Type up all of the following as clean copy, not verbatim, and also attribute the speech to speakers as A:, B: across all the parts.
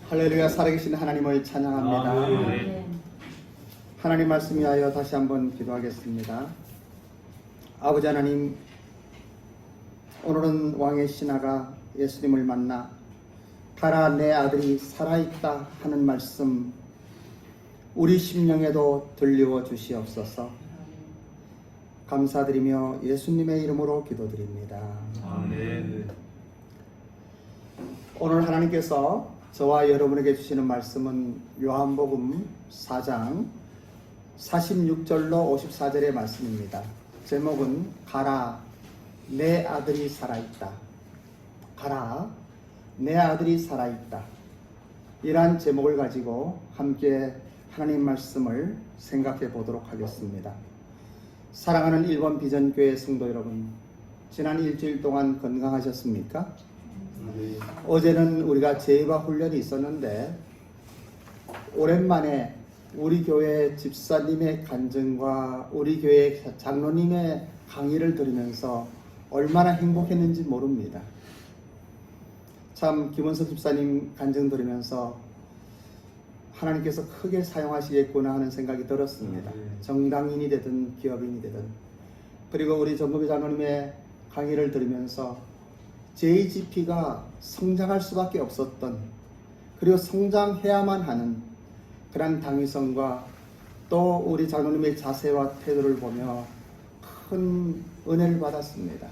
A: 할렐루야. 살아계신 하나님을 찬양합니다.
B: 아멘.
A: 하나님 말씀 위하여 다시 한번 기도하겠습니다. 아버지 하나님, 오늘은 왕의 신하가 예수님을 만나 가라 내 아들이 살아있다 하는 말씀 우리 심령에도 들려 주시옵소서. 감사드리며 예수님의 이름으로 기도드립니다.
B: 아멘.
A: 오늘 하나님께서 저와 여러분에게 주시는 말씀은 요한복음 4장 46절로 54절의 말씀입니다. 제목은 가라 내 아들이 살아있다. 가라 내 아들이 살아있다. 이러한 제목을 가지고 함께 하나님 말씀을 생각해 보도록 하겠습니다. 사랑하는 1번 비전교회 성도 여러분, 지난 일주일 동안 건강하셨습니까? 어제는 우리가 제이바 훈련이 있었는데 오랜만에 우리 교회 집사님의 간증과 우리 교회 장로님의 강의를 들으면서 얼마나 행복했는지 모릅니다. 참 김원석 집사님 간증 들으면서 하나님께서 크게 사용하시겠구나 하는 생각이 들었습니다. 정당인이 되든 기업인이 되든. 그리고 우리 정금희 장로님의 강의를 들으면서 JGP가 성장할 수밖에 없었던, 그리고 성장해야만 하는 그런 당위성과 또 우리 장로님의 자세와 태도를 보며 큰 은혜를 받았습니다.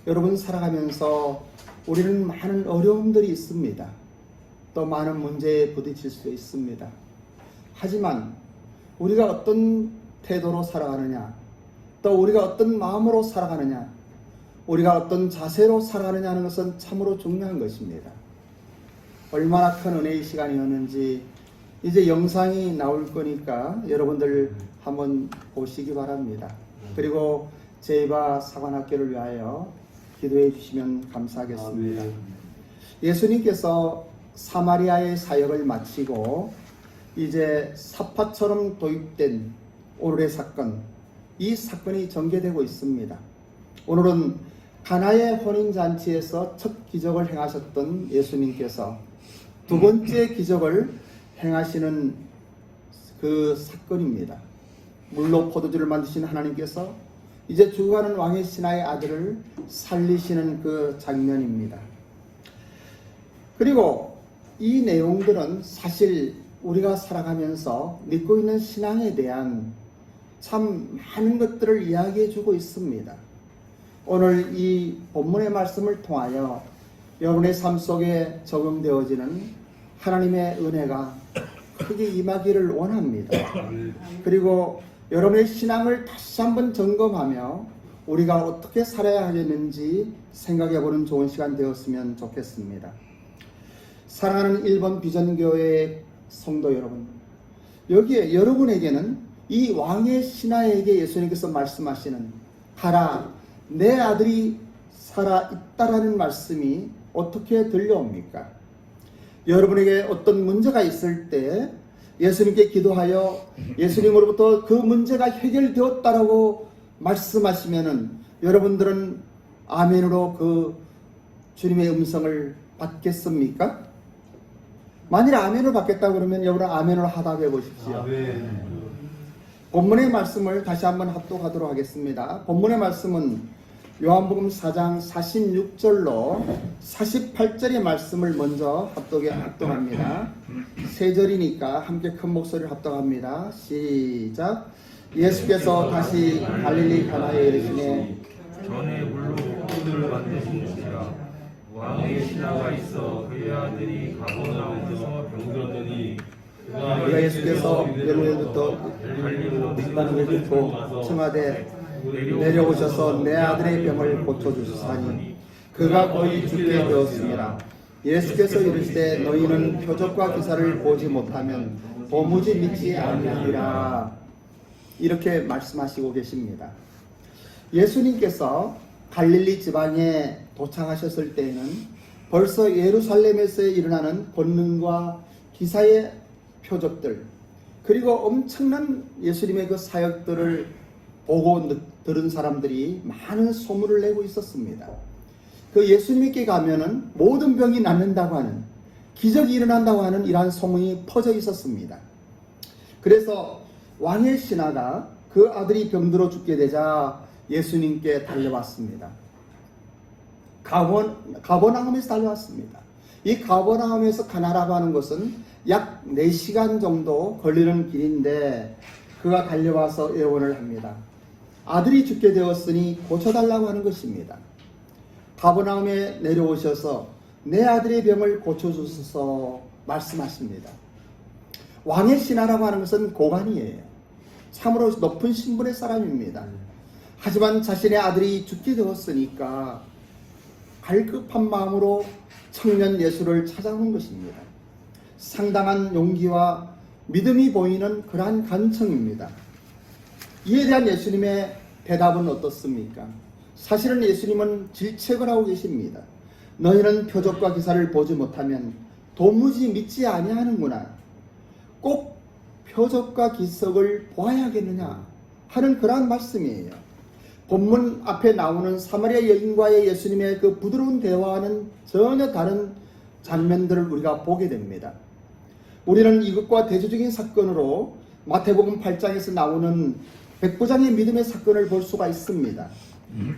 A: 여러분, 살아가면서 우리는 많은 어려움들이 있습니다. 또 많은 문제에 부딪힐 수 있습니다. 하지만 우리가 어떤 태도로 살아가느냐, 또 우리가 어떤 마음으로 살아가느냐, 우리가 어떤 자세로 살아가느냐 하는 것은 참으로 중요한 것입니다. 얼마나 큰 은혜의 시간이었는지 이제 영상이 나올 거니까 여러분들 한번 보시기 바랍니다. 그리고 제이바 사관학교를 위하여 기도해 주시면 감사하겠습니다. 예수님께서 사마리아의 사역을 마치고 이제 사파처럼 도입된 오늘의 사건, 이 사건이 전개되고 있습니다. 오늘은 가나의 혼인잔치에서 첫 기적을 행하셨던 예수님께서 두 번째 기적을 행하시는 그 사건입니다. 물로 포도주를 만드신 하나님께서 이제 죽어가는 왕의 신하의 아들을 살리시는 그 장면입니다. 그리고 이 내용들은 사실 우리가 살아가면서 믿고 있는 신앙에 대한 참 많은 것들을 이야기해 주고 있습니다. 오늘 이 본문의 말씀을 통하여 여러분의 삶 속에 적용되어지는 하나님의 은혜가 크게 임하기를 원합니다. 그리고 여러분의 신앙을 다시 한번 점검하며 우리가 어떻게 살아야 하겠는지 생각해보는 좋은 시간 되었으면 좋겠습니다. 사랑하는 1번 비전교회 성도 여러분, 여기에 여러분에게는 이 왕의 신하에게 예수님께서 말씀하시는 가라 내 아들이 살아있다라는 말씀이 어떻게 들려옵니까? 여러분에게 어떤 문제가 있을 때 예수님께 기도하여 예수님으로부터 그 문제가 해결되었다라고 말씀하시면은 여러분들은 아멘으로 그 주님의 음성을 받겠습니까? 만일 아멘을 받겠다 그러면 여러분 아멘으로 하답해 보십시오.
B: 아멘.
A: 본문의 말씀을 다시 한번 합독하도록 하겠습니다. 본문의 말씀은 요한복음 4장 46절로 48절의 말씀을 먼저 합독합니다. 세 절이니까 함께 큰 목소리를 합독합니다. 시작. 예수께서 다시 갈릴리 가나에 이르시되
B: 전에 물로 포도를 만드신 것이라 왕의 신하가 있어 그의 아들이 가버나움에서 병들었더니
A: 그가 예수께서 벨로엘부터 빗바람을 듣고 청하되 내려오셔서 내 아들의 병을 고쳐주시사니 그가 거의 죽게 되었습니다. 예수께서 이르시되 너희는 표적과 기사를 보지 못하면 도무지 믿지 아니하리라. 이렇게 말씀하시고 계십니다. 예수님께서 갈릴리 지방에 도착하셨을 때에는 벌써 예루살렘에서 일어나는 권능과 기사의 표적들, 그리고 엄청난 예수님의 그 사역들을 보고 들은 사람들이 많은 소문을 내고 있었습니다. 그 예수님께 가면은 모든 병이 낫는다고 하는, 기적이 일어난다고 하는 이러한 소문이 퍼져 있었습니다. 그래서 왕의 신하가 그 아들이 병들어 죽게 되자 예수님께 달려왔습니다. 가버나움에서 달려왔습니다. 이 가버나움에서 가나라고 하는 것은 약 4시간 정도 걸리는 길인데 그가 달려와서 애원을 합니다. 아들이 죽게 되었으니 고쳐달라고 하는 것입니다. 가버나움에 내려오셔서 내 아들의 병을 고쳐주소서 말씀하십니다. 왕의 신하라고 하는 것은 고관이에요. 참으로 높은 신분의 사람입니다. 하지만 자신의 아들이 죽게 되었으니까 갈급한 마음으로 청년 예수를 찾아온 것입니다. 상당한 용기와 믿음이 보이는 그러한 간청입니다. 이에 대한 예수님의 대답은 어떻습니까? 사실은 예수님은 질책을 하고 계십니다. 너희는 표적과 기사를 보지 못하면 도무지 믿지 아니하는구나. 꼭 표적과 기적을 보아야겠느냐 하는 그러한 말씀이에요. 본문 앞에 나오는 사마리아 여인과의 예수님의 그 부드러운 대화와는 전혀 다른 장면들을 우리가 보게 됩니다. 우리는 이것과 대조적인 사건으로 마태복음 8장에서 나오는 백부장의 믿음의 사건을 볼 수가 있습니다.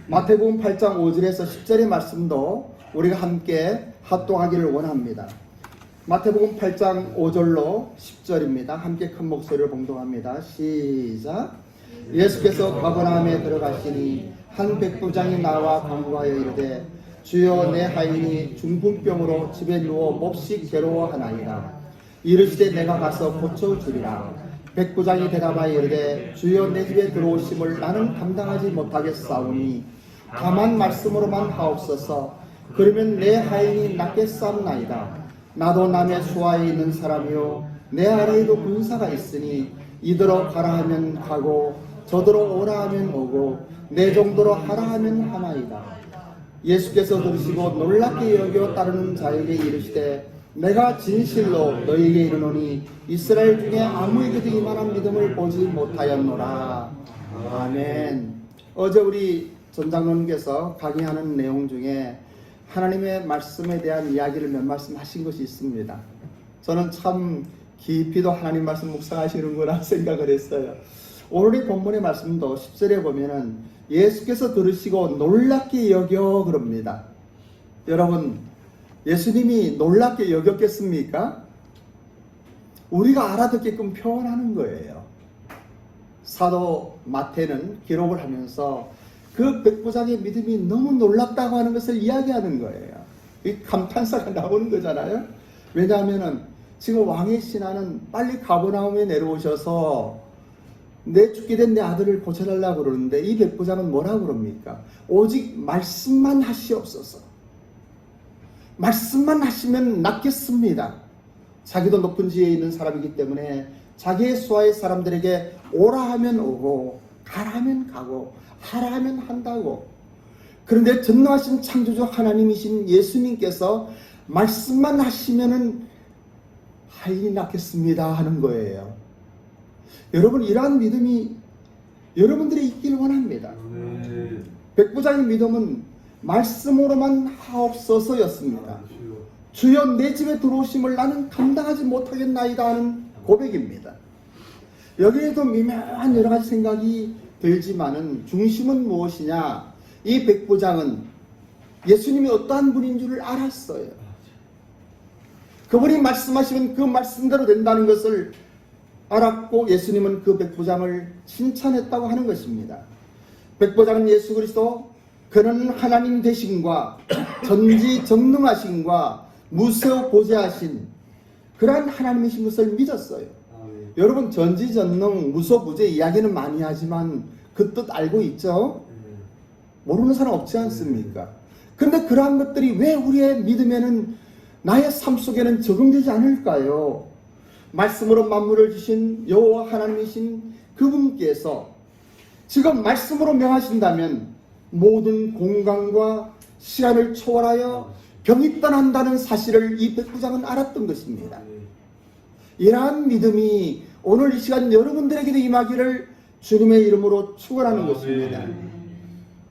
A: 마태복음 8장 5절에서 10절의 말씀도 우리가 함께 합독하기를 원합니다. 마태복음 8장 5절로 10절입니다. 함께 큰 목소리로 봉독합니다. 시작. 예수께서 가버나움에 들어가시니 한 백부장이 나와 간구하여 이르되 주여 내 하인이 중풍병으로 집에 누워 몹시 괴로워하나이다. 이르시되 내가 가서 고쳐주리라. 백부장이 대답하여 이르되 주여 내 집에 들어오심을 나는 감당하지 못하겠사오니 다만 말씀으로만 하옵소서. 그러면 내 하인이 낫겠사옵나이다. 나도 남의 수하에 있는 사람이요 내 아래에도 군사가 있으니 이더러 가라 하면 가고 저더러 오라 하면 오고 내 정도로 하라 하면 하나이다. 예수께서 들으시고 놀랍게 여겨 따르는 자에게 이르시되 내가 진실로 너희에게 이르노니 이스라엘 중에 아무에게도 이만한 믿음을 보지 못하였노라. 아멘. 어제 우리 전장로님께서 강의하는 내용 중에 하나님의 말씀에 대한 이야기를 몇 말씀 하신 것이 있습니다. 저는 참 깊이도 하나님 말씀 묵상하시는구나 생각을 했어요. 오늘의 본문의 말씀도 10절에 보면은 예수께서 들으시고 놀랍게 여겨 그럽니다. 여러분, 예수님이 놀랍게 여겼겠습니까? 우리가 알아듣게끔 표현하는 거예요. 사도 마태는 기록을 하면서 그 백부장의 믿음이 너무 놀랍다고 하는 것을 이야기하는 거예요. 이 감탄사가 나오는 거잖아요. 왜냐하면은 지금 왕의 신하는 빨리 가버나움에 내려오셔서 내 죽게 된 내 아들을 고쳐달라고 그러는데 이 백부장은 뭐라고 그럽니까? 오직 말씀만 하시옵소서. 말씀만 하시면 낫겠습니다. 자기도 높은 지혜에 있는 사람이기 때문에 자기의 수하의 사람들에게 오라 하면 오고 가라 하면 가고 하라 하면 한다고. 그런데 전능하신 창조주 하나님이신 예수님께서 말씀만 하시면은 하인이 낫겠습니다 하는 거예요. 여러분, 이러한 믿음이 여러분들이 있기를 원합니다. 백부장의 믿음은 말씀으로만 하옵소서였습니다. 주여 내 집에 들어오심을 나는 감당하지 못하겠나이다 하는 고백입니다. 여기에도 미묘한 여러 가지 생각이 들지만은 중심은 무엇이냐? 이 백부장은 예수님이 어떠한 분인 줄을 알았어요. 그분이 말씀하시면 그 말씀대로 된다는 것을 알았고 예수님은 그 백부장을 칭찬했다고 하는 것입니다. 백부장은 예수 그리스도 그는 하나님 되심과 전지전능하심과 무소부재하신 그러한 하나님이신 것을 믿었어요. 여러분, 전지전능 무소부재 이야기는 많이 하지만 그 뜻 알고 있죠? 모르는 사람 없지 않습니까? 그런데 그러한 것들이 왜 우리의 믿음에는 나의 삶 속에는 적용되지 않을까요? 말씀으로 만물을 주신 여호와 하나님이신 그분께서 지금 말씀으로 명하신다면 모든 공간과 시간을 초월하여 병이 떠난다는 사실을 이 백부장은 알았던 것입니다. 이러한 믿음이 오늘 이 시간 여러분들에게도 임하기를 주님의 이름으로 축원하는 것입니다.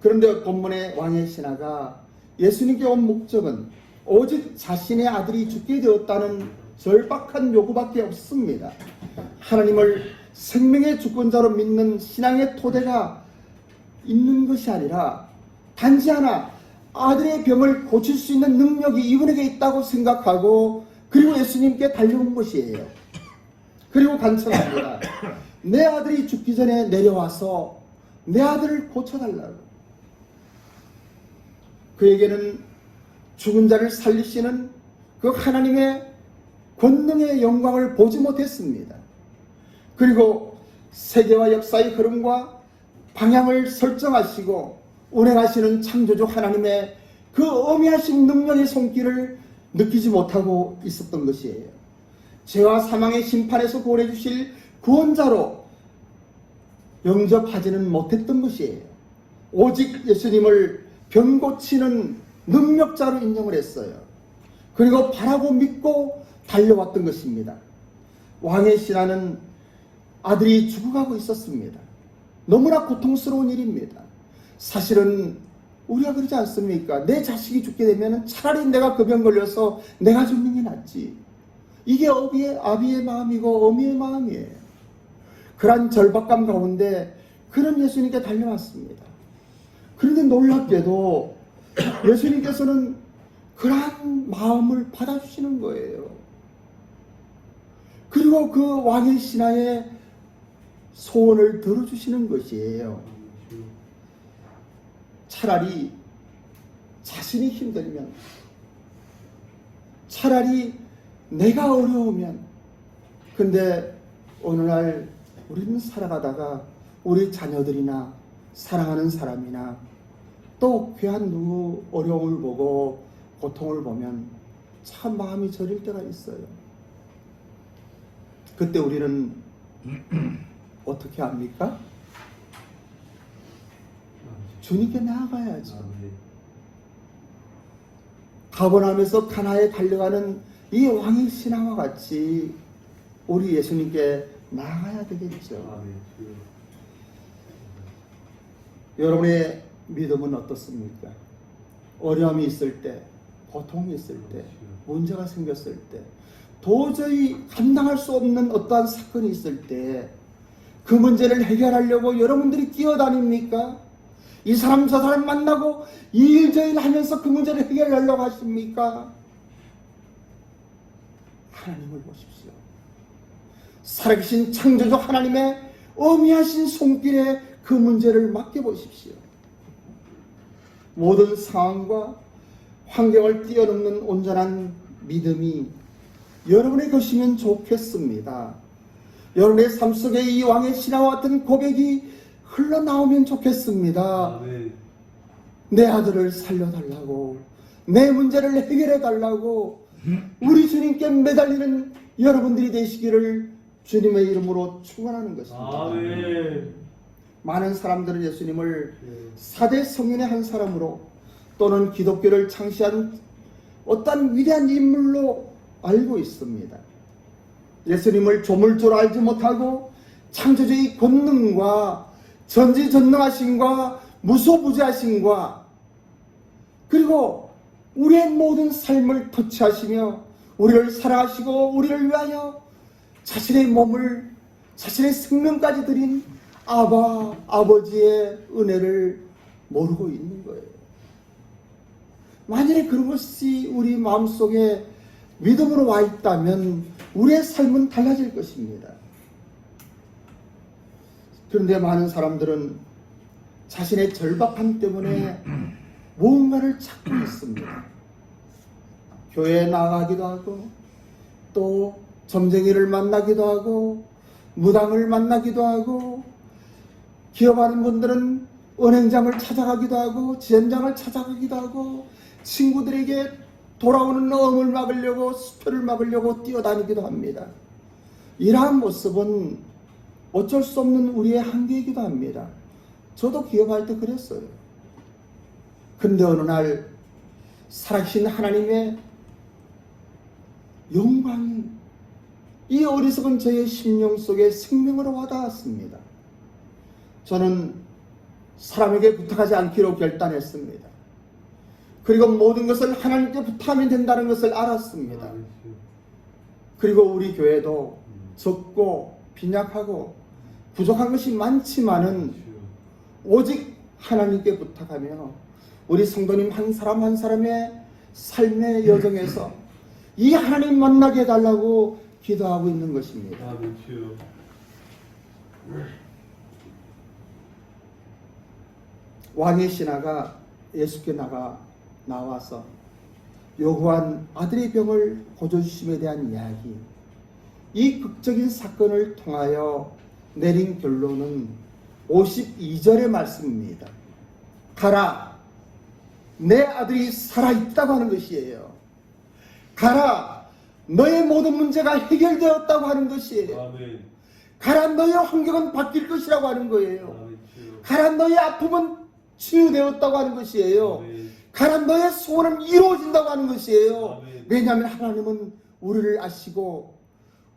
A: 그런데 본문의 왕의 신하가 예수님께 온 목적은 오직 자신의 아들이 죽게 되었다는 절박한 요구밖에 없습니다. 하나님을 생명의 주권자로 믿는 신앙의 토대가 있는 것이 아니라 단지 하나 아들의 병을 고칠 수 있는 능력이 이분에게 있다고 생각하고 그리고 예수님께 달려온 것이에요. 그리고 간청합니다. 내 아들이 죽기 전에 내려와서 내 아들을 고쳐달라고. 그에게는 죽은 자를 살리시는 그 하나님의 권능의 영광을 보지 못했습니다. 그리고 세계와 역사의 흐름과 방향을 설정하시고 운행하시는 창조주 하나님의 그 어미하신 능력의 손길을 느끼지 못하고 있었던 것이에요. 죄와 사망의 심판에서 구원해 주실 구원자로 영접하지는 못했던 것이에요. 오직 예수님을 병 고치는 능력자로 인정을 했어요. 그리고 바라고 믿고 달려왔던 것입니다. 왕의 신하는 아들이 죽어가고 있었습니다. 너무나 고통스러운 일입니다. 사실은 우리가 그러지 않습니까? 내 자식이 죽게 되면 차라리 내가 그 병 걸려서 내가 죽는 게 낫지. 이게 아비의 마음이고 어미의 마음이에요. 그러한 절박감 가운데 그런 예수님께 달려왔습니다. 그런데 놀랍게도 예수님께서는 그러한 마음을 받아주시는 거예요. 그리고 그 왕의 신하의 소원을 들어주시는 것이에요. 차라리 자신이 힘들면, 차라리 내가 어려우면, 근데 어느 날 우리는 살아가다가 우리 자녀들이나 사랑하는 사람이나 또 귀한 누구 어려움을 보고 고통을 보면 참 마음이 저릴 때가 있어요. 그때 우리는 어떻게 합니까? 주님께 나아가야죠. 가버나움에서 가나에 달려가는 이 왕의 신하와 같이 우리 예수님께 나아가야 되겠죠. 여러분의 믿음은 어떻습니까? 어려움이 있을 때, 고통이 있을 때, 문제가 생겼을 때, 도저히 감당할 수 없는 어떠한 사건이 있을 때 그 문제를 해결하려고 여러분들이 뛰어다닙니까? 이 사람 저 사람 만나고 이 일 저 일 하면서 그 문제를 해결하려고 하십니까? 하나님을 보십시오. 살아계신 창조주 하나님의 어미하신 손길에 그 문제를 맡겨보십시오. 모든 상황과 환경을 뛰어넘는 온전한 믿음이 여러분의 것이면 좋겠습니다. 여러분의 삶 속에 이 왕의 신하와 같은 고백이 흘러나오면 좋겠습니다. 내 아들을 살려달라고, 내 문제를 해결해달라고 우리 주님께 매달리는 여러분들이 되시기를 주님의 이름으로 축원하는 것입니다. 많은 사람들은 예수님을 4대 성인의 한 사람으로 또는 기독교를 창시한 어떤 위대한 인물로 알고 있습니다. 예수님을 조물주로 알지 못하고 창조주의 권능과 전지전능하심과 무소부지하심과 그리고 우리의 모든 삶을 터치하시며 우리를 사랑하시고 우리를 위하여 자신의 몸을 자신의 생명까지 드린 아버지의 은혜를 모르고 있는 거예요. 만약에 그런 것이 우리 마음속에 믿음으로 와 있다면 우리의 삶은 달라질 것입니다. 그런데 많은 사람들은 자신의 절박함 때문에 무언가를 찾고 있습니다. 교회에 나가기도 하고 또 점쟁이를 만나기도 하고 무당을 만나기도 하고 기업하는 분들은 은행장을 찾아가기도 하고 지연장을 찾아가기도 하고 친구들에게 돌아오는 어음을 막으려고 수표를 막으려고 뛰어다니기도 합니다. 이러한 모습은 어쩔 수 없는 우리의 한계이기도 합니다. 저도 기업할 때 그랬어요. 근데 어느 날 살아계신 하나님의 영광이 이 어리석은 저의 심령 속에 생명으로 와닿았습니다. 저는 사람에게 부탁하지 않기로 결단했습니다. 그리고 모든 것을 하나님께 부탁하면 된다는 것을 알았습니다.
B: 아멘 주여.
A: 그리고 우리 교회도 적고 빈약하고 부족한 것이 많지만은
B: 주여.
A: 오직 하나님께 부탁하며 우리 성도님 한 사람 한 사람의 삶의 여정에서 이 하나님 만나게 해달라고 기도하고 있는 것입니다.
B: 아멘 주여.
A: 왕의 신하가 예수께 나와서 요구한 아들의 병을 고쳐주심에 대한 이야기, 이 극적인 사건을 통하여 내린 결론은 52절의 말씀입니다. 가라, 내 아들이 살아있다고 하는 것이에요. 가라, 너의 모든 문제가 해결되었다고 하는 것이에요.
B: 아멘.
A: 가라, 너의 환경은 바뀔 것이라고 하는 거예요.
B: 아멘 주여.
A: 가라, 너의 아픔은 치유되었다고 하는 것이에요.
B: 아멘.
A: 가라, 너의 소원은 이루어진다고 하는 것이에요.
B: 아멘.
A: 왜냐하면 하나님은 우리를 아시고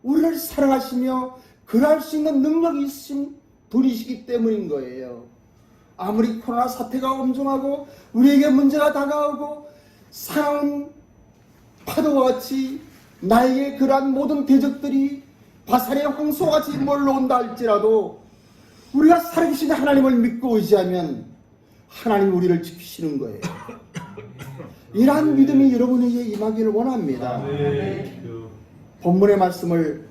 A: 우리를 사랑하시며 그럴 수 있는 능력이 있으신 분이시기 때문인 거예요. 아무리 코로나 사태가 엄중하고 우리에게 문제가 다가오고 사나운 파도와 같이 나에게 그러한 모든 대적들이 바살의 황소와 같이 몰려온다 할지라도 우리가 살아계신 하나님을 믿고 의지하면 하나님 우리를 지키시는 거예요. 이러한 믿음이 여러분에게 임하기를 원합니다.
B: 아멘 주여.
A: 본문의 말씀을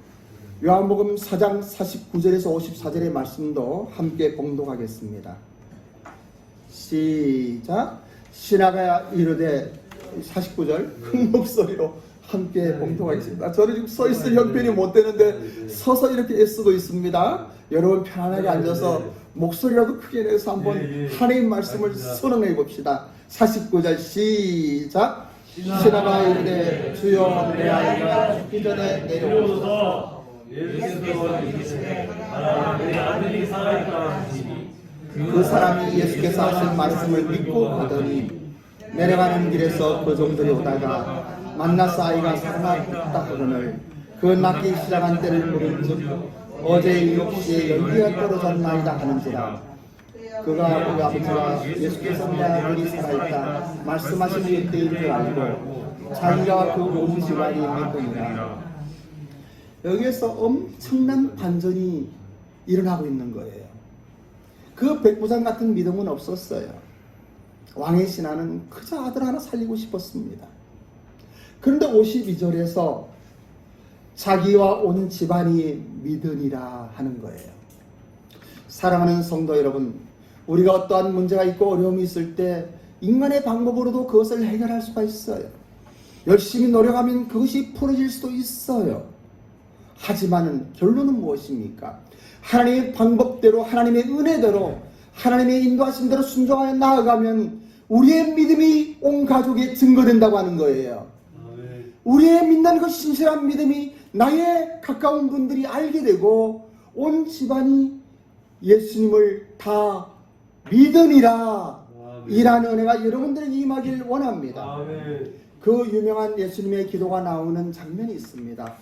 A: 요한복음 4장 49절에서 54절의 말씀도 함께 봉독하겠습니다. 시작. 신하가 이르되 49절 큰 목소리로 함께 봉독하겠습니다. 저는 지금 서 있을 형편이 못 되는데 서서 이렇게 애쓰고 있습니다. 여러분 편안하게 앉아서 목소리라도 크게 내서 한번 하나님 말씀을 선언해 봅시다. 49절 시작. 신하가 이르되 주여 내 아이가 죽기 전에 내려오소서.
B: 예수께서 이르시되 가라, 내 아들이 살아있다 하시니
A: 그 사람이 예수께서 하신 말씀을 믿고 가더니 내려가는 길에서 그 종들이 오다가 만나서 아이가 살아났다 하거늘 그 낳기 시작한 때를 물은즉 어제 7시에 연기가 떨어졌나이다 하는지라. 그가 그 아버지가 예수께서 내 아들이 살아있다 말씀하신 그때인 줄 알고 자기가 그 온 집안이 믿으니라. 여기에서 엄청난 반전이 일어나고 있는 거예요. 그 백부장 같은 믿음은 없었어요. 왕의 신하는 그저 아들 하나 살리고 싶었습니다. 그런데 52절에서 자기와 온 집안이 믿으니라 하는 거예요. 사랑하는 성도 여러분, 우리가 어떠한 문제가 있고 어려움이 있을 때 인간의 방법으로도 그것을 해결할 수가 있어요. 열심히 노력하면 그것이 풀어질 수도 있어요. 하지만 결론은 무엇입니까? 하나님의 방법대로, 하나님의 은혜대로, 하나님의 인도하신 대로 순종하여 나아가면 우리의 믿음이 온 가족에 증거된다고 하는 거예요.
B: 아멘.
A: 우리의 믿는 그 신실한 믿음이 나의 가까운 분들이 알게 되고 온 집안이 예수님을 다 믿으니라. 이라는 은혜가 여러분들에게 임하길 원합니다.
B: 아멘.
A: 그 유명한 예수님의 기도가 나오는 장면이 있습니다.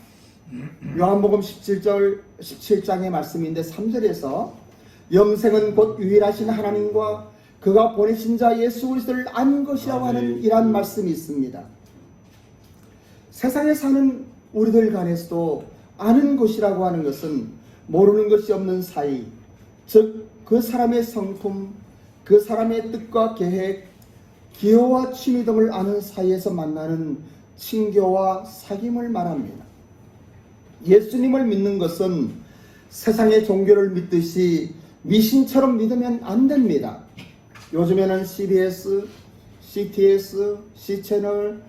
A: 요한복음 17장의 말씀인데 3절에서 영생은 곧 유일하신 하나님과 그가 보내신 자 예수 그리스도를 아는 것이라고 하는 이러한 말씀이 있습니다. 세상에 사는 우리들 간에서도 아는 것이라고 하는 것은 모르는 것이 없는 사이, 즉 그 사람의 성품, 그 사람의 뜻과 계획, 기호와 취미 등을 아는 사이에서 만나는 친교와 사귐을 말합니다. 예수님을 믿는 것은 세상의 종교를 믿듯이 미신처럼 믿으면 안 됩니다. 요즘에는 CBS, CTS, C채널,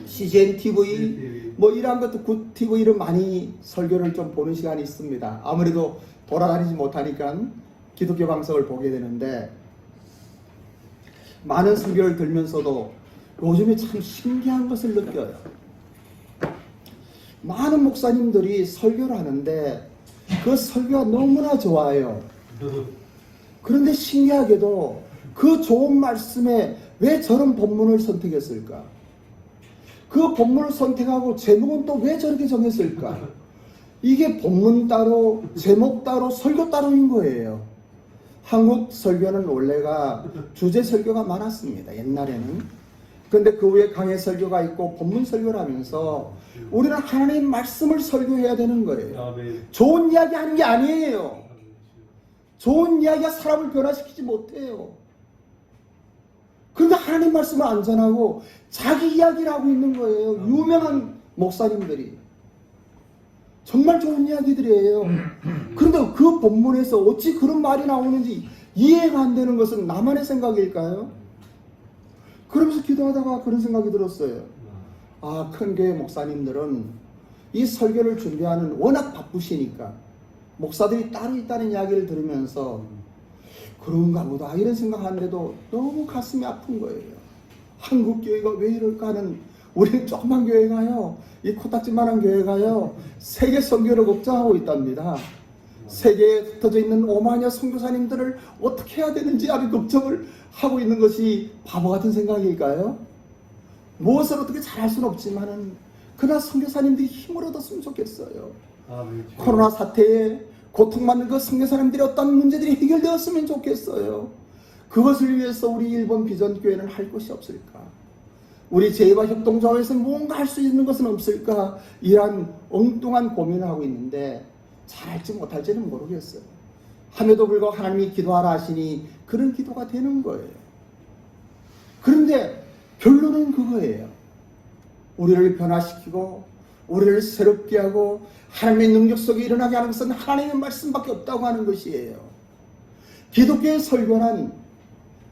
A: CGN TV 뭐 이러한 것도 굿 TV를 많이 설교를 좀 보는 시간이 있습니다. 아무래도 돌아다니지 못하니까 기독교 방송을 보게 되는데 많은 설교를 들면서도 요즘에 참 신기한 것을 느껴요. 많은 목사님들이 설교를 하는데 그 설교가 너무나 좋아요. 그런데 신기하게도 그 좋은 말씀에 왜 저런 본문을 선택했을까? 그 본문을 선택하고 제목은 또 왜 저렇게 정했을까? 이게 본문 따로 제목 따로 설교 따로인 거예요. 한국 설교는 원래가 주제 설교가 많았습니다. 옛날에는. 근데 그 위에 강해 설교가 있고 본문 설교라면서 우리는 하나님 말씀을 설교해야 되는 거예요.
B: 아멘.
A: 좋은 이야기 하는 게 아니에요. 좋은 이야기가 사람을 변화시키지 못해요. 그런데 하나님 말씀을 안 전하고 자기 이야기를 하고 있는 거예요. 유명한 목사님들이. 정말 좋은 이야기들이에요. 그런데 그 본문에서 어찌 그런 말이 나오는지 이해가 안 되는 것은 나만의 생각일까요? 그러면서 기도하다가 그런 생각이 들었어요. 아, 큰 교회 목사님들은 이 설교를 준비하는 워낙 바쁘시니까 목사들이 따로 있다는 이야기를 들으면서 그런가 보다 이런 생각하는데도 너무 가슴이 아픈 거예요. 한국 교회가 왜 이럴까 하는, 우리는 조그만 교회가요, 이 코딱지만한 교회가요, 세계 선교를 걱정하고 있답니다. 세계에 흩어져 있는 5만여 선교사님들을 어떻게 해야 되는지 하는 걱정을 하고 있는 것이 바보 같은 생각일까요? 무엇을 어떻게 잘할 수는 없지만은 그러나 선교사님들이 힘을 얻었으면 좋겠어요.
B: 아멘.
A: 코로나 사태에 고통받는 그 선교사님들의 어떤 문제들이 해결되었으면 좋겠어요. 그것을 위해서 우리 일본 비전교회는 할 것이 없을까? 우리 제2와 협동조합에서 뭔가 할 수 있는 것은 없을까? 이러한 엉뚱한 고민을 하고 있는데 잘할지 못할지는 모르겠어요. 함에도 불구하고 하나님이 기도하라 하시니 그런 기도가 되는 거예요. 그런데 결론은 그거예요. 우리를 변화시키고 우리를 새롭게 하고 하나님의 능력 속에 일어나게 하는 것은 하나님의 말씀밖에 없다고 하는 것이에요. 기독교의 설교는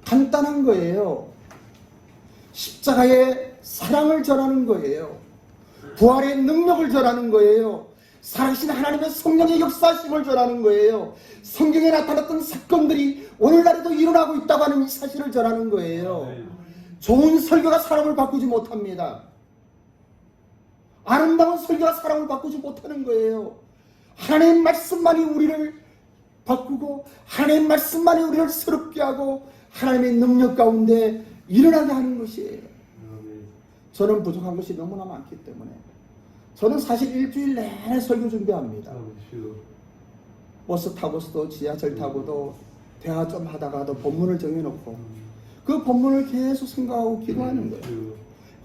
A: 간단한 거예요. 십자가의 사랑을 전하는 거예요. 부활의 능력을 전하는 거예요. 살아계신 하나님의 성령의 역사심을 전하는 거예요. 성경에 나타났던 사건들이 오늘날에도 일어나고 있다고 하는 이 사실을 전하는 거예요. 좋은 설교가 사람을 바꾸지 못합니다. 아름다운 설교가 사람을 바꾸지 못하는 거예요. 하나님의 말씀만이 우리를 바꾸고 하나님의 말씀만이 우리를 새롭게 하고 하나님의 능력 가운데 일어나게 하는 것이에요. 저는 부족한 것이 너무나 많기 때문에 저는 사실 일주일 내내 설교 준비합니다. 버스 타고서도 지하철 타고도 대화 좀 하다가도 본문을 정해놓고 그 본문을 계속 생각하고 기도하는 거예요.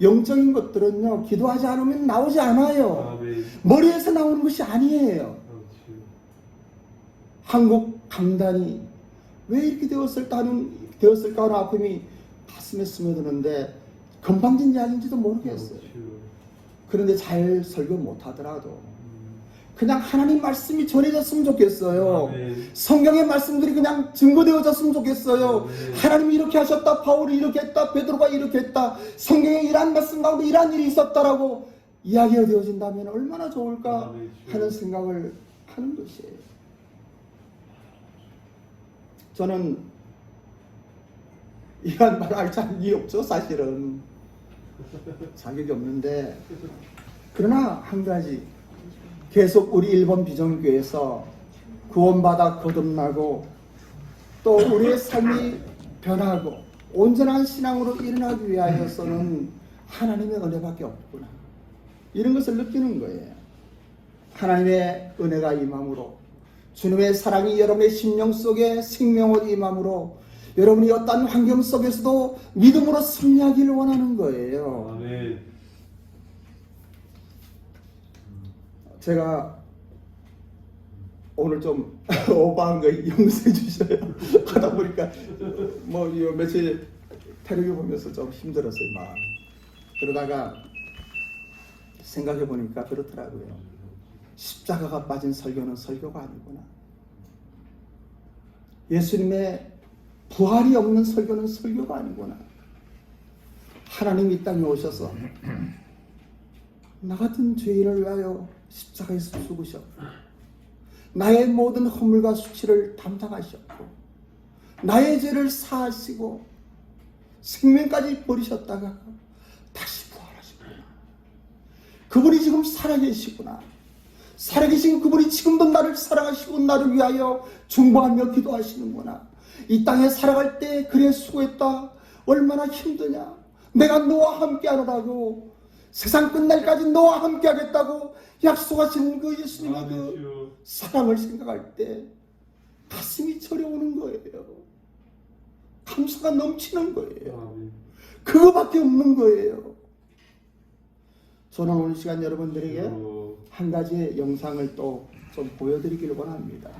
A: 영적인 것들은요, 기도하지 않으면 나오지 않아요. 머리에서 나오는 것이 아니에요. 한국 강단이 왜 이렇게 되었을까 하는 아픔이 가슴에 스며드는데 건방진 이야기인지도 모르겠어요. 그런데 잘 설교 못하더라도 그냥 하나님 말씀이 전해졌으면 좋겠어요. 성경의 말씀들이 그냥 증거되어졌으면 좋겠어요. 하나님이 이렇게 하셨다, 바울이 이렇게 했다, 베드로가 이렇게 했다, 성경에 이러한 말씀 가운데 이러한 일이 있었다라고 이야기가 되어진다면 얼마나 좋을까 하는 생각을 하는 것이에요. 저는 이러한 말을 할 자격이 없죠. 사실은 자격이 없는데, 그러나 한 가지, 계속 우리 일본 비전교회에서 구원받아 거듭나고 또 우리의 삶이 변하고 온전한 신앙으로 일어나기 위하여서는 하나님의 은혜밖에 없구나, 이런 것을 느끼는 거예요. 하나님의 은혜가 임함으로, 주님의 사랑이 여러분의 심령 속에 생명으로 임함으로 여러분이 어떤 환경 속에서도 믿음으로 승리하기를 원하는 거예요.
B: 아멘.
A: 제가 오늘 좀 오버한 거 용서해 주셔요. 하다 보니까 뭐 며칠 텔레비 보면서 좀 힘들었어요. 막 그러다가 생각해 보니까 그렇더라고요. 십자가가 빠진 설교는 설교가 아니구나. 예수님의 부활이 없는 설교는 설교가 아니구나. 하나님이 이 땅에 오셔서 나 같은 죄인을 위하여 십자가에서 죽으셨고 나의 모든 허물과 수치를 담당하셨고 나의 죄를 사하시고 생명까지 버리셨다가 다시 부활하셨구나. 그분이 지금 살아계시구나. 살아계신 그분이 지금도 나를 사랑하시고 나를 위하여 중보하며 기도하시는구나. 이 땅에 살아갈 때 그래 수고했다. 얼마나 힘드냐. 내가 너와 함께 하노라고, 세상 끝날까지 너와 함께 하겠다고 약속하신 그 예수님의 그 사랑을 생각할 때 가슴이 저려오는 거예요. 감사가 넘치는 거예요.
B: 아멘.
A: 그거밖에 없는 거예요. 저는 오늘 시간 여러분들에게 한 가지의 영상을 또 좀 보여드리기를 원합니다.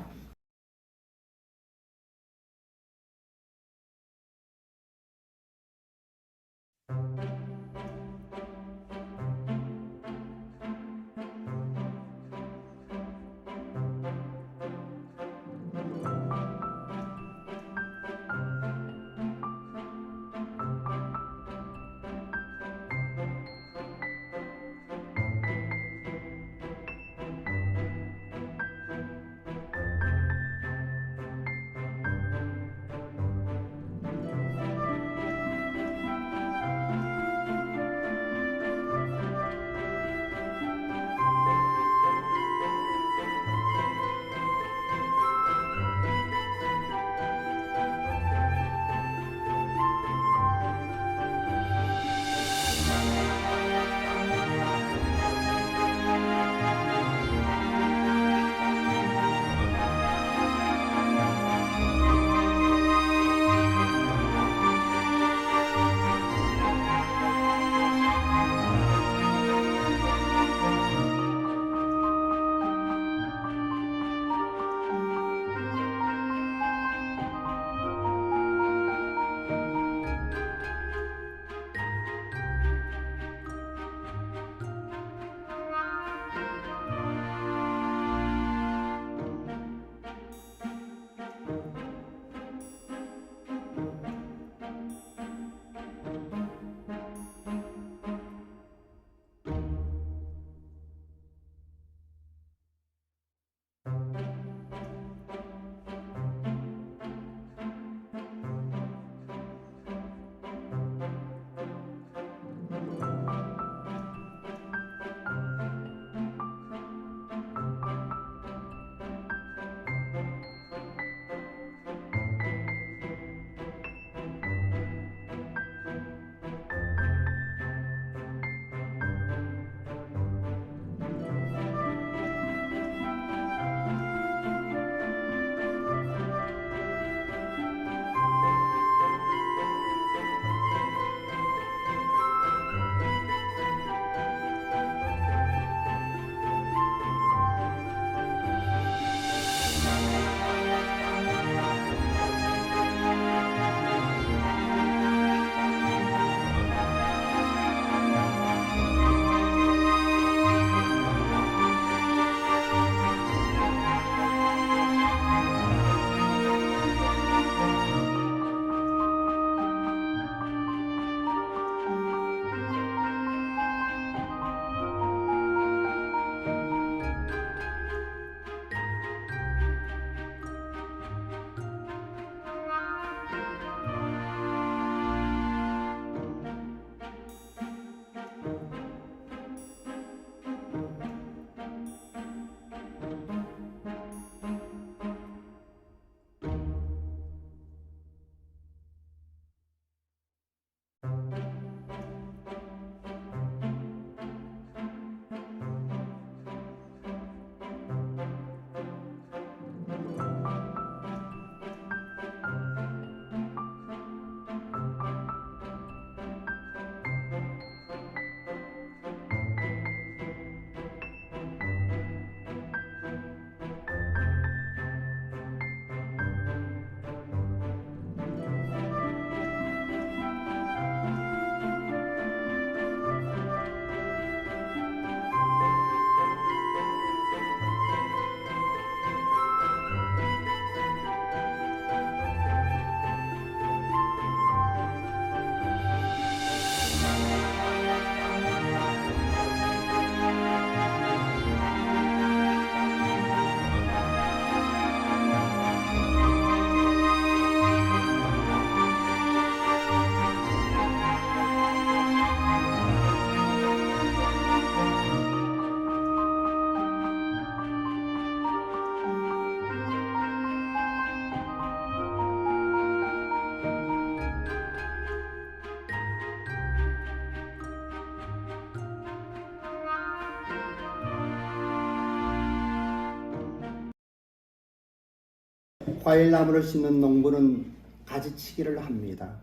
A: 과일나무를 심는 농부는 가지치기를 합니다.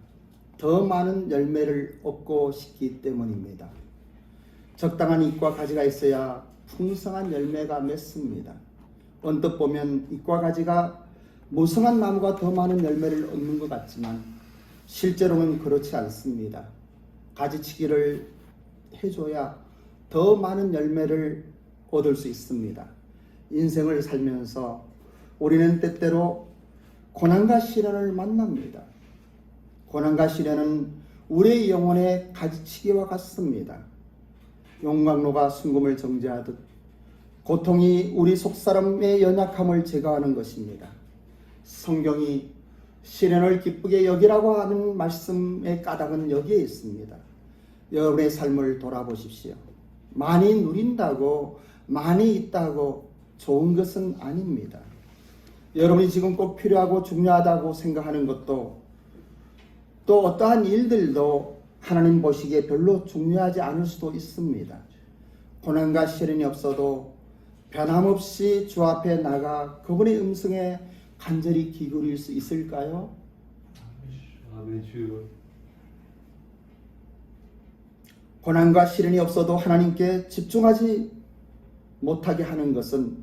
A: 더 많은 열매를 얻고 싶기 때문입니다. 적당한 잎과 가지가 있어야 풍성한 열매가 맺습니다. 언뜻 보면 잎과 가지가 무성한 나무가 더 많은 열매를 얻는 것 같지만 실제로는 그렇지 않습니다. 가지치기를 해줘야 더 많은 열매를 얻을 수 있습니다. 인생을 살면서 우리는 때때로 고난과 시련을 만납니다. 고난과 시련은 우리의 영혼의 가지치기와 같습니다. 용광로가 순금을 정제하듯 고통이 우리 속사람의 연약함을 제거하는 것입니다. 성경이 시련을 기쁘게 여기라고 하는 말씀의 까닭은 여기에 있습니다. 여러분의 삶을 돌아보십시오. 많이 누린다고, 많이 있다고 좋은 것은 아닙니다. 여러분이 지금 꼭 필요하고 중요하다고 생각하는 것도, 또 어떠한 일들도 하나님 보시기에 별로 중요하지 않을 수도 있습니다. 고난과 시련이 없어도 변함없이 주 앞에 나가 그분의 음성에 간절히 귀 기울일 수 있을까요?
B: 아멘 주여.
A: 고난과 시련이 없어도 하나님께 집중하지 못하게 하는 것은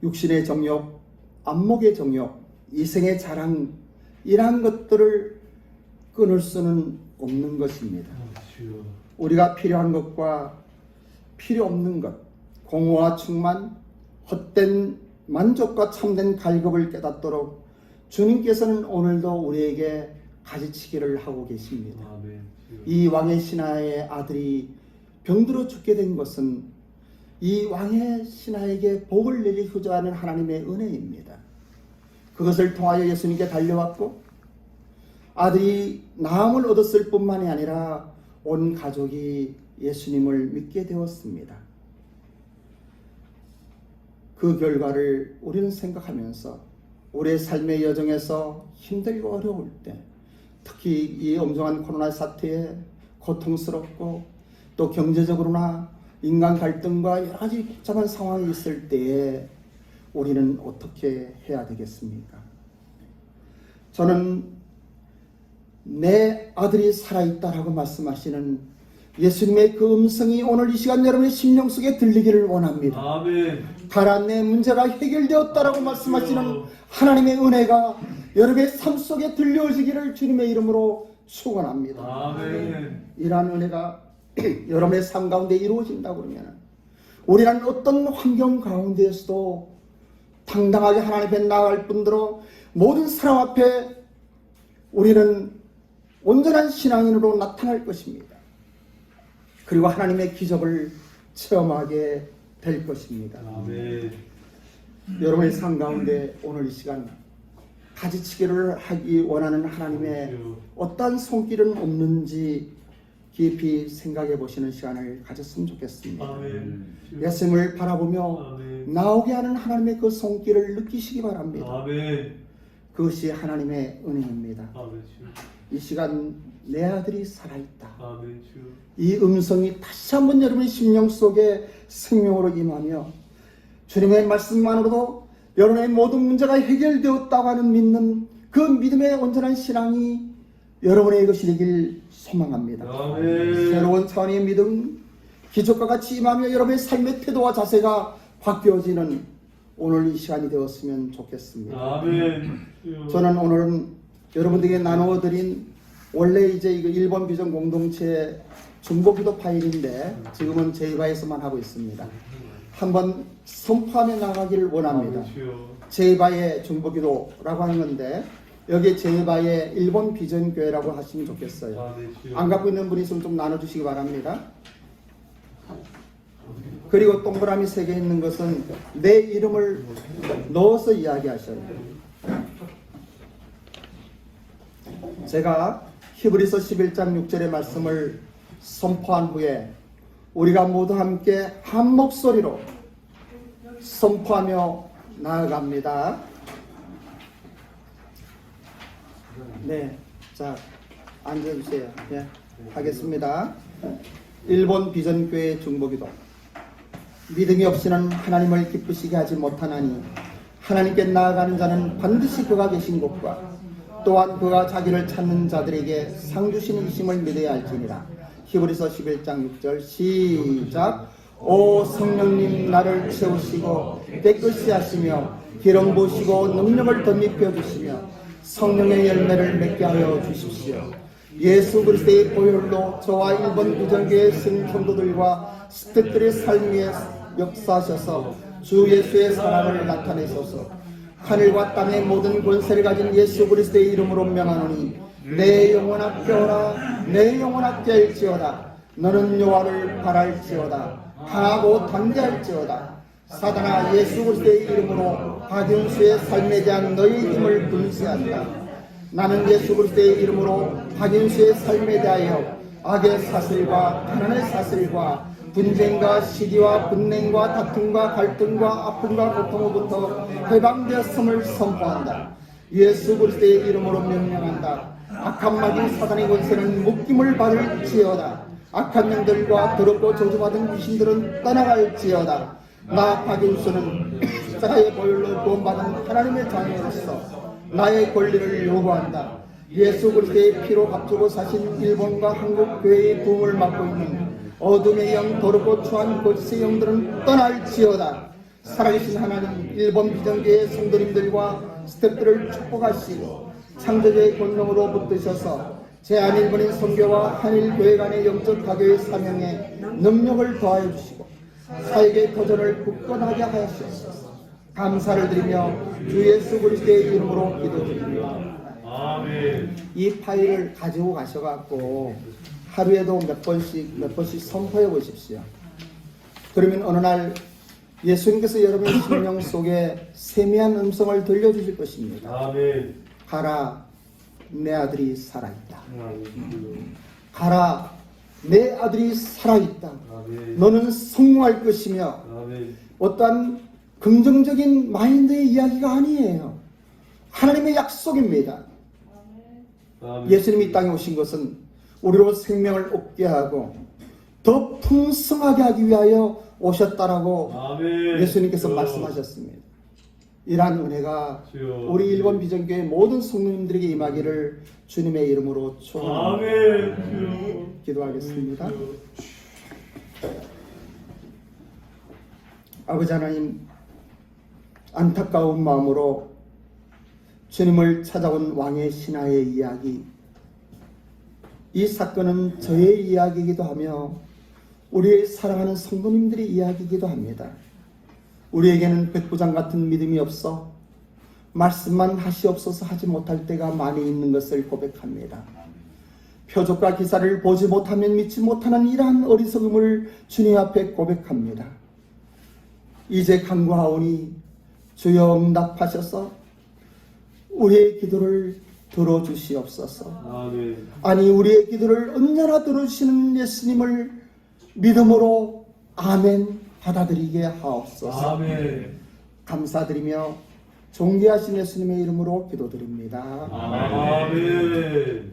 A: 육신의 정욕, 안목의 정욕, 이생의 자랑, 이러한 것들을 끊을 수는 없는 것입니다. 우리가 필요한 것과 필요 없는 것, 공허와 충만, 헛된 만족과 참된 갈급을 깨닫도록 주님께서는 오늘도 우리에게 가지치기를 하고 계십니다. 이 왕의 신하의 아들이 병들어 죽게 된 것은 이 왕의 신하에게 복을 내리고자 하는 하나님의 은혜입니다. 그것을 통하여 예수님께 달려왔고 아들이 나음을 얻었을 뿐만이 아니라 온 가족이 예수님을 믿게 되었습니다. 그 결과를 우리는 생각하면서 우리의 삶의 여정에서 힘들고 어려울 때, 특히 이 엄중한 코로나 사태에 고통스럽고 또 경제적으로나 인간 갈등과 여러 가지 복잡한 상황이 있을 때에 우리는 어떻게 해야 되겠습니까? 저는 내 아들이 살아있다라고 말씀하시는 예수님의 그 음성이 오늘 이 시간 여러분의 심령 속에 들리기를 원합니다.
B: 아멘.
A: 가라 내 문제가 해결되었다라고 말씀하시는 하나님의 은혜가 여러분의 삶 속에 들려오시기를 주님의 이름으로 축원합니다.
B: 아멘.
A: 이러한 은혜가 여러분의 삶 가운데 이루어진다고 그러면 우리는 어떤 환경 가운데에서도 당당하게 하나님 앞에 나아갈 뿐더러 모든 사람 앞에 우리는 온전한 신앙인으로 나타날 것입니다. 그리고 하나님의 기적을 체험하게 될 것입니다.
B: 아멘.
A: 여러분의 삶 가운데 오늘 이 시간 가지치기를 하기 원하는 하나님의 어떠한 손길은 없는지 깊이 생각해 보시는 시간을 가졌으면 좋겠습니다.
B: 아멘.
A: 예수님을 바라보며
B: 아멘.
A: 나오게 하는 하나님의 그 손길을 느끼시기 바랍니다.
B: 아멘.
A: 그것이 하나님의 은혜입니다.
B: 아멘.
A: 이 시간 내 아들이 살아있다.
B: 아멘.
A: 이 음성이 다시 한번 여러분의 심령 속에 생명으로 임하며 주님의 말씀만으로도 여러분의 모든 문제가 해결되었다고 하는 믿는 그 믿음의 온전한 신앙이 여러분의 것이 되길 소망합니다.
B: 아멘.
A: 새로운 차원의 믿음, 기적과 같이 임하며 여러분의 삶의 태도와 자세가 바뀌어지는 오늘 이 시간이 되었으면 좋겠습니다.
B: 아멘.
A: 저는 오늘은 여러분들에게 나누어드린 원래 이제 이거 일본 비전 공동체 중보기도 파일인데 지금은 제이바에서만 하고 있습니다. 한번 선포하며 나가기를 원합니다. 제이바의 중보기도라고 하는 건데 여기에 제이바의 일본 비전교회라고 하시면 좋겠어요. 안 갖고 있는 분이 있으면 좀 나눠주시기 바랍니다. 그리고 동그라미 3개 있는 것은 내 이름을 넣어서 이야기하셔야 돼요. 제가 히브리서 11장 6절의 말씀을 선포한 후에 우리가 모두 함께 한 목소리로 선포하며 나아갑니다. 네, 자 앉아주세요. 네, 하겠습니다. 일본 비전교회 중보기도. 믿음이 없이는 하나님을 기쁘시게 하지 못하나니 하나님께 나아가는 자는 반드시 그가 계신 곳과 또한 그가 자기를 찾는 자들에게 상 주시는 이심을 믿어야 할지니라. 히브리서 11장 6절 시작. 오 성령님 나를 채우시고 깨끗이 하시며 기름 부으시고 능력을 덧입혀 주시며 성령의 열매를 맺게 하여 주십시오. 예수 그리스도의 보혈로 저와 일본 비전교회 성도들과 스태프들의 삶 위에 역사하셔서 주 예수의 사랑을 나타내소서. 하늘과 땅의 모든 권세를 가진 예수 그리스도의 이름으로 명하노니 내 영혼 아껴라. 내 영혼 아껴일지어다. 너는 여호와를 바랄지어다. 강하고 담대할지어다. 사단아 예수 그리스도의 이름으로 박윤수의 삶에 대한 너희 힘을 분쇄한다. 나는 예수 그리스도의 이름으로 박윤수의 삶에 대하여 악의 사슬과 가난의 사슬과 분쟁과 시기와 분냉과 다툼과 갈등과 아픔과 고통으로부터 해방되었음을 선포한다. 예수 그리스도의 이름으로 명령한다. 악한 마귀 사단의 권세는 묶임을 받을지어다. 악한 영들과 더럽고 저주받은 귀신들은 떠나갈지어다. 나 박윤수는 십자가의 보혈로 구원받은 하나님의 자녀로서 나의 권리를 요구한다. 예수 그리스도의 피로 값주고 사신 일본과 한국 교회의 부흥을 맡고 있는 어둠의 영 더럽고 추한 거짓의 영들은 떠날지어다. 살아계신 하나님 일본 비전교회 성도님들과 스태프들을 축복하시고 창조주의 권능으로 붙드셔서 제한일본인 선교와 한일교회 간의 영적 가교의 사명에 능력을 더하여 주시고 사역의 도전을 굳건하게 하시옵소서. 감사를 드리며 주 예수 그리스도의 이름으로 기도드립니다.
B: 아멘.
A: 이 파일을 가지고 가셔갖고 하루에도 몇 번씩 선포해 보십시오. 그러면 어느 날 예수님께서 여러분의 심령 속에 세미한 음성을 들려주실 것입니다.
B: 아멘.
A: 가라, 내 아들이 살아있다.
B: 아멘.
A: 가라, 내 아들이 살아있다.
B: 아멘.
A: 너는 성공할 것이며
B: 아멘.
A: 어떠한 긍정적인 마인드의 이야기가 아니에요. 하나님의 약속입니다.
B: 아멘.
A: 예수님이 이 땅에 오신 것은 우리로 생명을 얻게 하고 더 풍성하게 하기 위하여 오셨다라고
B: 아멘.
A: 예수님께서
B: 주여.
A: 말씀하셨습니다. 이러한 은혜가
B: 주여.
A: 우리 일본 비전교회 모든 성도님들에게 임하기를 주님의 이름으로 축원합니다.
B: 아멘. 주여.
A: 기도하겠습니다.
B: 주여.
A: 아버지 하나님, 안타까운 마음으로 주님을 찾아온 왕의 신하의 이야기, 이 사건은 저의 이야기이기도 하며 우리의 사랑하는 성도님들의 이야기이기도 합니다. 우리에게는 백부장 같은 믿음이 없어 말씀만 하시옵소서 하지 못할 때가 많이 있는 것을 고백합니다. 표적과 기사를 보지 못하면 믿지 못하는 이러한 어리석음을 주님 앞에 고백합니다. 이제 간구하오니 주여 응답하셔서 우리의 기도를 들어주시옵소서.
B: 아멘.
A: 아니 우리의 기도를 언제나 들어주시는 예수님을 믿음으로 아멘 받아들이게 하옵소서.
B: 아멘.
A: 감사드리며 존귀하신 예수님의 이름으로 기도드립니다.
B: 아멘.